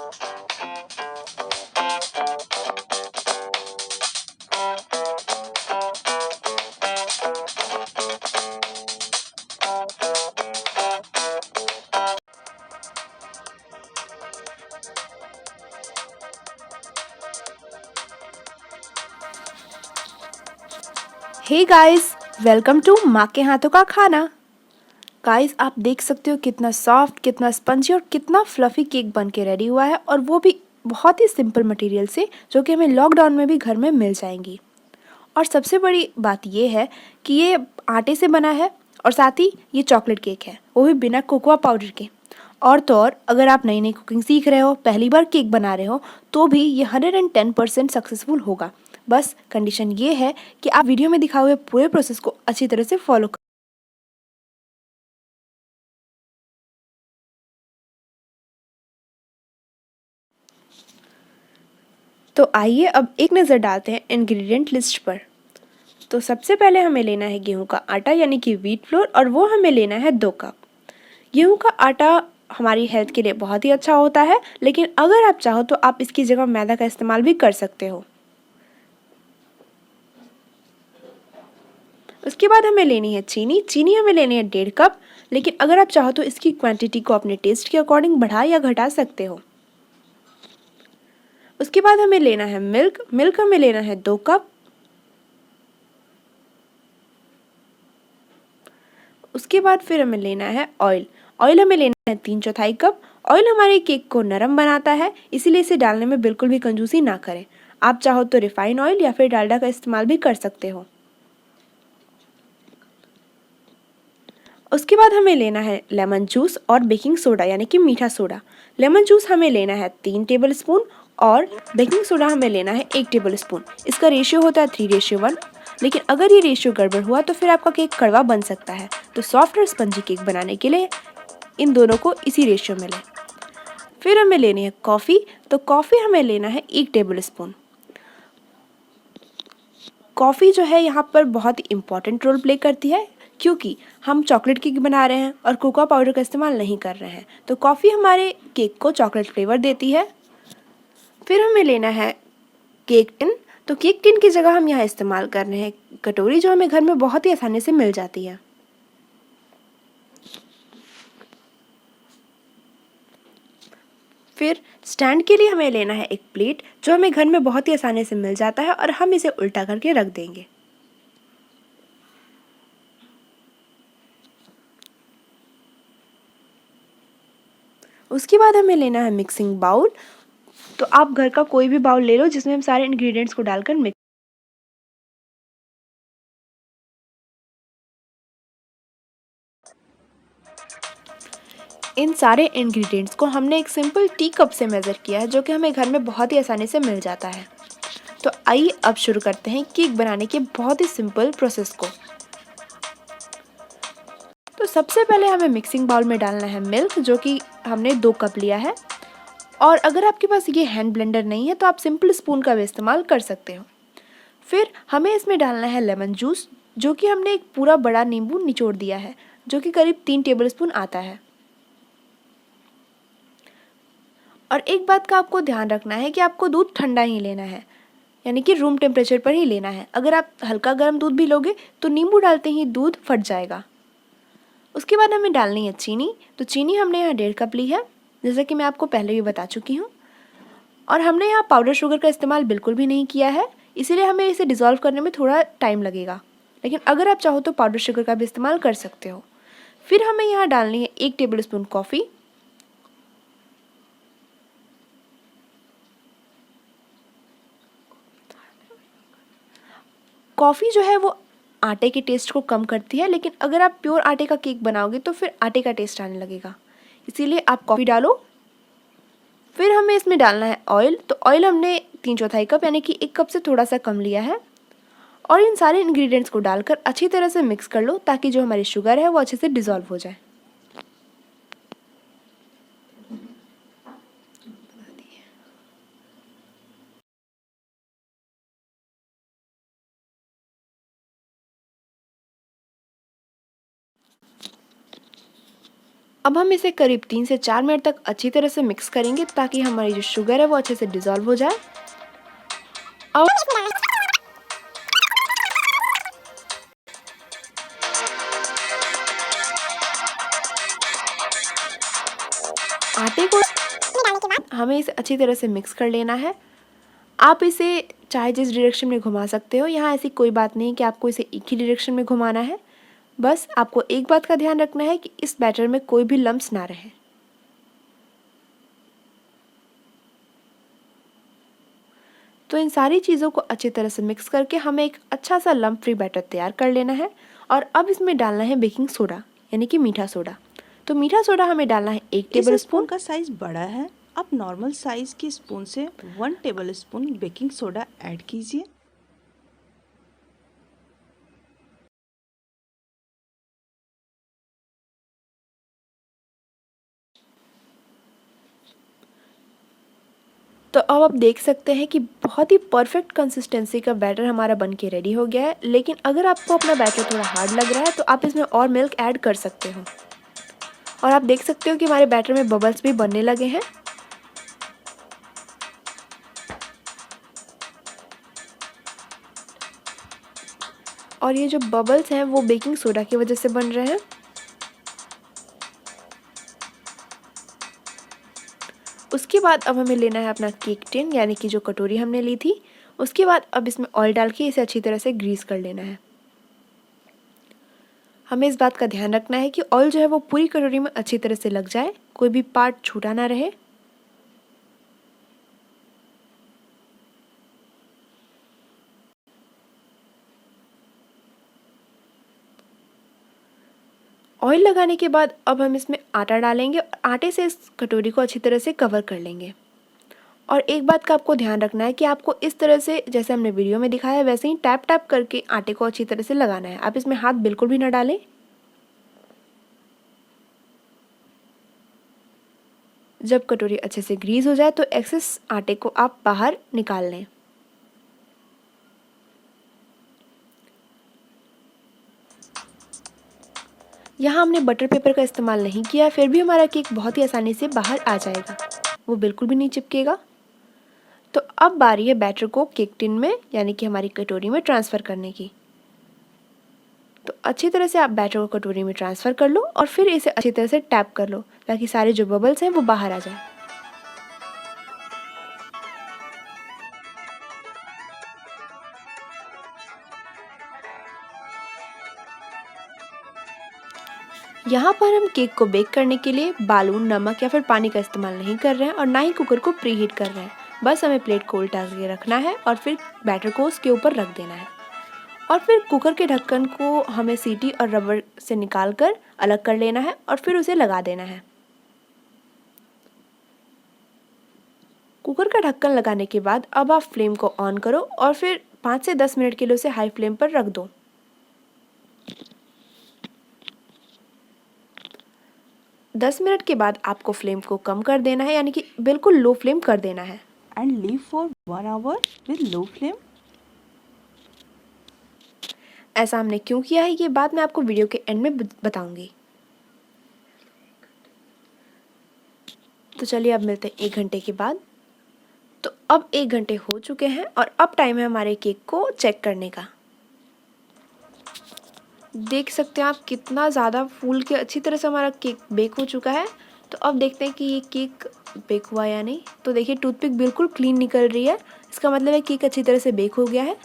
Hey guys, welcome to माँ के हाथों का खाना। गाइस, आप देख सकते हो कितना सॉफ्ट, कितना स्पंजी और कितना फ्लफी केक बन के रेडी हुआ है, और वो भी बहुत ही सिंपल मटेरियल से, जो कि हमें लॉकडाउन में भी घर में मिल जाएंगी। और सबसे बड़ी बात ये है कि ये आटे से बना है और साथ ही ये चॉकलेट केक है, वो भी बिना कोकोआ पाउडर के। और तो और, अगर आप नई नई कुकिंग सीख रहे हो, पहली बार केक बना रहे हो, तो भी ये 110% सक्सेसफुल होगा। बस कंडीशन ये है कि आप वीडियो में दिखाए हुए पूरे प्रोसेस को अच्छी तरह से फॉलो। तो आइए अब एक नज़र डालते हैं इंग्रेडिएंट लिस्ट पर। तो सबसे पहले हमें लेना है गेहूं का आटा यानी कि व्हीट फ्लोर, और वो हमें लेना है 2 कप। गेहूं का आटा हमारी हेल्थ के लिए बहुत ही अच्छा होता है, लेकिन अगर आप चाहो तो आप इसकी जगह मैदा का इस्तेमाल भी कर सकते हो। उसके बाद हमें लेनी है चीनी। चीनी हमें लेनी है 1.5 कप, लेकिन अगर आप चाहो तो इसकी क्वांटिटी को अपने टेस्ट के अकॉर्डिंग बढ़ा या घटा सकते हो। उसके बाद हमें लेना है मिल्क। मिल्क हमें लेना है 2 कप। उसके बाद फिर हमें लेना है ऑयल। ऑयल हमें लेना है 3/4 कप। ऑयल हमारे केक को नरम बनाता है, इसीलिए इसे डालने में बिल्कुल भी कंजूसी ना करें। आप चाहो तो रिफाइन ऑयल या फिर डालडा का इस्तेमाल भी कर सकते हो। उसके बाद हमें लेना है लेमन जूस और बेकिंग सोडा यानी कि मीठा सोडा। लेमन जूस हमें लेना है 3 टेबल स्पून, और बेकिंग सोडा हमें लेना है 1 टेबल स्पून। इसका रेशियो होता है 3:1, लेकिन अगर ये रेशियो गड़बड़ हुआ तो फिर आपका केक कड़वा बन सकता है। तो सॉफ्ट और स्पंजी केक बनाने के लिए इन दोनों को इसी रेशियो में लें। फिर हमें लेनी है कॉफ़ी। तो कॉफ़ी हमें लेना है 1 टेबल स्पून। कॉफ़ी जो है यहाँ पर बहुत ही इम्पॉर्टेंट रोल प्ले करती है, क्योंकि हम चॉकलेट केक बना रहे हैं और कोकोआ पाउडर का इस्तेमाल नहीं कर रहे हैं। तो कॉफ़ी हमारे केक को चॉकलेट फ्लेवर देती है। फिर हमें लेना है केक टिन। तो केक टिन की जगह हम यहाँ इस्तेमाल कर रहे हैं कटोरी, जो हमें घर में बहुत ही आसानी से मिल जाती है। फिर स्टैंड के लिए हमें लेना है एक प्लेट, जो हमें घर में बहुत ही आसानी से मिल जाता है, और हम इसे उल्टा करके रख देंगे। उसके बाद हमें लेना है मिक्सिंग बाउल। तो आप घर का कोई भी बाउल ले लो जिसमें हम सारे इंग्रेडिएंट्स को डालकर मिक्स। इन सारे इंग्रेडिएंट्स को हमने एक सिंपल टी कप से मेज़र किया है, जो कि हमें घर में बहुत ही आसानी से मिल जाता है। तो आइए अब शुरू करते हैं केक बनाने के बहुत ही सिंपल प्रोसेस को। तो सबसे पहले हमें मिक्सिंग बाउल में डालना है मिल्क, जो कि हमने 2 कप लिया है। और अगर आपके पास ये हैंड ब्लेंडर नहीं है तो आप सिंपल स्पून का भी इस्तेमाल कर सकते हो। फिर हमें इसमें डालना है लेमन जूस, जो कि हमने एक पूरा बड़ा नींबू निचोड़ दिया है, जो कि करीब 3 टेबल स्पून आता है। और एक बात का आपको ध्यान रखना है कि आपको दूध ठंडा ही लेना है, यानी कि रूम टेम्परेचर पर ही लेना है। अगर आप हल्का गर्म दूध भी लोगे तो नींबू डालते ही दूध फट जाएगा। उसके बाद हमें डालनी है चीनी। तो चीनी हमने यहाँ 1.5 कप ली है, जैसा कि मैं आपको पहले भी बता चुकी हूँ। और हमने यहाँ पाउडर शुगर का इस्तेमाल बिल्कुल भी नहीं किया है, इसीलिए हमें इसे डिज़ोल्व करने में थोड़ा टाइम लगेगा। लेकिन अगर आप चाहो तो पाउडर शुगर का भी इस्तेमाल कर सकते हो। फिर हमें यहाँ डालनी है 1 टेबल स्पून कॉफ़ी। कॉफ़ी जो है वो आटे के टेस्ट को कम करती है, लेकिन अगर आप प्योर आटे का केक बनाओगे तो फिर आटे का टेस्ट आने लगेगा, इसीलिए आप कॉफ़ी डालो। फिर हमें इसमें डालना है ऑयल। तो ऑयल हमने 3/4 कप यानी कि 1 कप से थोड़ा सा कम लिया है। और इन सारे इंग्रेडिएंट्स को डालकर अच्छी तरह से मिक्स कर लो, ताकि जो हमारी शुगर है वो अच्छे से डिज़ोल्व हो जाए। अब हम इसे करीब 3 से 4 मिनट तक अच्छी तरह से मिक्स करेंगे ताकि हमारी जो शुगर है वो अच्छे से डिज़ोल्व हो जाए। अब आटे को हमें इसे अच्छी तरह से मिक्स कर लेना है। आप इसे चाहे जिस डायरेक्शन में घुमा सकते हो, यहाँ ऐसी कोई बात नहीं कि आपको इसे एक ही डायरेक्शन में घुमाना है। बस आपको एक बात का ध्यान रखना है कि इस बैटर में कोई भी लम्प्स ना रहे। तो इन सारी चीज़ों को अच्छी तरह से मिक्स करके हमें एक अच्छा सा लम्प फ्री बैटर तैयार कर लेना है। और अब इसमें डालना है बेकिंग सोडा यानी कि मीठा सोडा। तो मीठा सोडा हमें डालना है 1 टेबल इस स्पून। स्पून का साइज बड़ा है, आप नॉर्मल साइज की स्पून से 1 table spoon baking soda add कीजिए। तो अब आप देख सकते हैं कि बहुत ही परफेक्ट कंसिस्टेंसी का बैटर हमारा बन के रेडी हो गया है। लेकिन अगर आपको अपना बैटर थोड़ा हार्ड लग रहा है तो आप इसमें और मिल्क ऐड कर सकते हो। और आप देख सकते हो कि हमारे बैटर में बबल्स भी बनने लगे हैं। और ये जो बबल्स हैं वो बेकिंग सोडा की वजह से बन रहे हैं। उसके बाद अब हमें लेना है अपना केक टिन यानी कि जो कटोरी हमने ली थी। उसके बाद अब इसमें ऑयल डाल के इसे अच्छी तरह से ग्रीस कर लेना है। हमें इस बात का ध्यान रखना है कि ऑयल जो है वो पूरी कटोरी में अच्छी तरह से लग जाए, कोई भी पार्ट छूटा ना रहे। ऑयल लगाने के बाद अब हम इसमें आटा डालेंगे और आटे से इस कटोरी को अच्छी तरह से कवर कर लेंगे। और एक बात का आपको ध्यान रखना है कि आपको इस तरह से जैसे हमने वीडियो में दिखाया है वैसे ही टैप टैप करके आटे को अच्छी तरह से लगाना है। आप इसमें हाथ बिल्कुल भी ना डालें। जब कटोरी अच्छे से ग्रीस हो जाए तो एक्सेस आटे को आप बाहर निकाल लें। यहाँ हमने बटर पेपर का इस्तेमाल नहीं किया, फिर भी हमारा केक बहुत ही आसानी से बाहर आ जाएगा, वो बिल्कुल भी नहीं चिपकेगा। तो अब बारी है बैटर को केक टिन में यानी कि हमारी कटोरी में ट्रांसफ़र करने की। तो अच्छी तरह से आप बैटर को कटोरी में ट्रांसफ़र कर लो और फिर इसे अच्छी तरह से टैप कर लो ताकि सारे जो बबल्स हैं वो बाहर आ जाए। यहाँ पर हम केक को बेक करने के लिए बालून, नमक या फिर पानी का इस्तेमाल नहीं कर रहे हैं और ना ही कुकर को प्री हीट कर रहे हैं। बस हमें प्लेट को उल्टा करके रखना है और फिर बैटर को उसके ऊपर रख देना है। और फिर कुकर के ढक्कन को हमें सीटी और रबर से निकाल कर अलग कर लेना है और फिर उसे लगा देना है। कुकर का ढक्कन लगाने के बाद अब आप फ्लेम को ऑन करो और फिर 5 से 10 मिनट के लिए उसे हाई फ्लेम पर रख दो। 10 मिनट के बाद आपको फ्लेम को कम कर देना है यानी कि बिल्कुल लो फ्लेम कर देना है। And leave for 1 hour with low flame. ऐसा हमने क्यों किया है ये बात मैं आपको वीडियो के एंड में बताऊंगी। तो चलिए अब मिलते हैं 1 घंटे के बाद। तो अब 1 घंटे हो चुके हैं और अब टाइम है हमारे केक को चेक करने का। देख सकते हैं आप कितना ज़्यादा फूल के अच्छी तरह से हमारा केक बेक हो चुका है। तो अब देखते हैं कि ये केक बेक हुआ या नहीं। तो देखिए टूथपिक बिल्कुल क्लीन निकल रही है, इसका मतलब है केक अच्छी तरह से बेक हो गया है।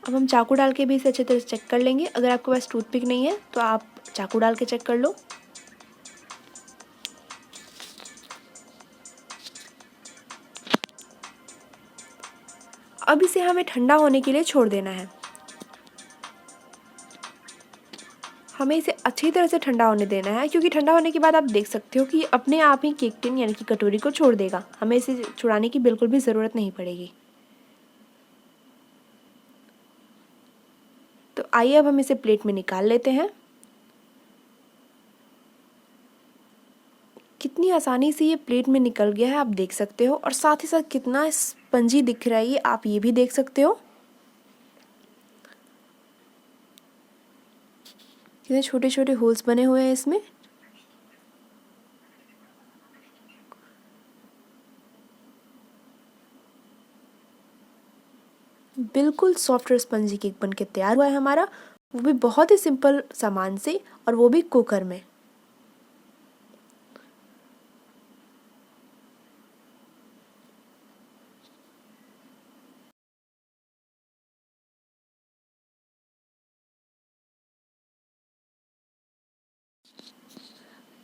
अब हम चाकू डाल के भी इसे अच्छी तरह से चेक कर लेंगे। अगर आपके पास टूथपिक नहीं है तो आप चाकू डाल के चेक कर लो। अब इसे हमें ठंडा होने के लिए छोड़ देना है। हमें इसे अच्छी तरह से ठंडा होने देना है क्योंकि ठंडा होने के बाद आप देख सकते हो कि अपने आप ही केक टिन यानी कि कटोरी को छोड़ देगा। हमें इसे छुड़ाने की बिल्कुल भी ज़रूरत नहीं पड़ेगी। तो आइए अब हम इसे प्लेट में निकाल लेते हैं। कितनी आसानी से ये प्लेट में निकल गया है आप देख सकते हो और साथ ही साथ कितना स्पंजी दिख रहा है ये आप ये भी देख सकते हो। कितने छोटे छोटे होल्स बने हुए हैं इसमें। बिल्कुल सॉफ्ट और स्पंजी केक बन के तैयार हुआ है हमारा, वो भी बहुत ही सिंपल सामान से, और वो भी कुकर में।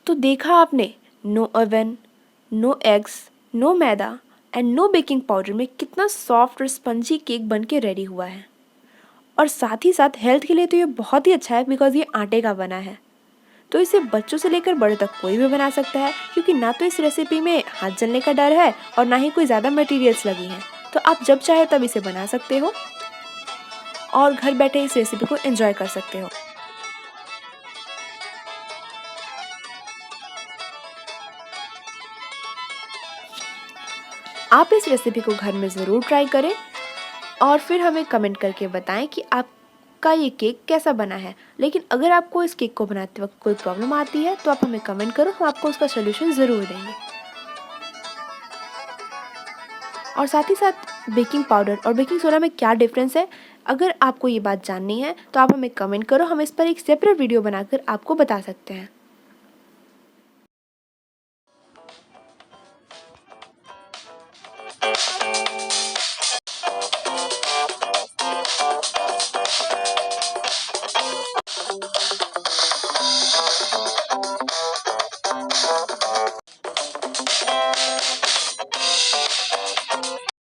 तो देखा आपने, no oven, no eggs, no maida and no baking powder में कितना सॉफ्ट और स्पंजी केक बन के रेडी हुआ है। और साथ ही साथ हेल्थ के लिए तो ये बहुत ही अच्छा है, बिकॉज ये आटे का बना है। तो इसे बच्चों से लेकर बड़े तक कोई भी बना सकता है, क्योंकि ना तो इस रेसिपी में हाथ जलने का डर है और ना ही कोई ज़्यादा मटेरियल्स लगी हैं। तो आप जब चाहे तब इसे बना सकते हो और घर बैठे इस रेसिपी को एंजॉय कर सकते हो। आप इस रेसिपी को घर में ज़रूर ट्राई करें और फिर हमें कमेंट करके बताएं कि आपका ये केक कैसा बना है। लेकिन अगर आपको इस केक को बनाते वक्त कोई प्रॉब्लम आती है तो आप हमें कमेंट करो, हम आपको उसका सोल्यूशन ज़रूर देंगे। और साथ ही साथ बेकिंग पाउडर और बेकिंग सोडा में क्या डिफरेंस है, अगर आपको ये बात जाननी है तो आप हमें कमेंट करो, हम इस पर एक सेपरेट वीडियो बनाकर आपको बता सकते हैं।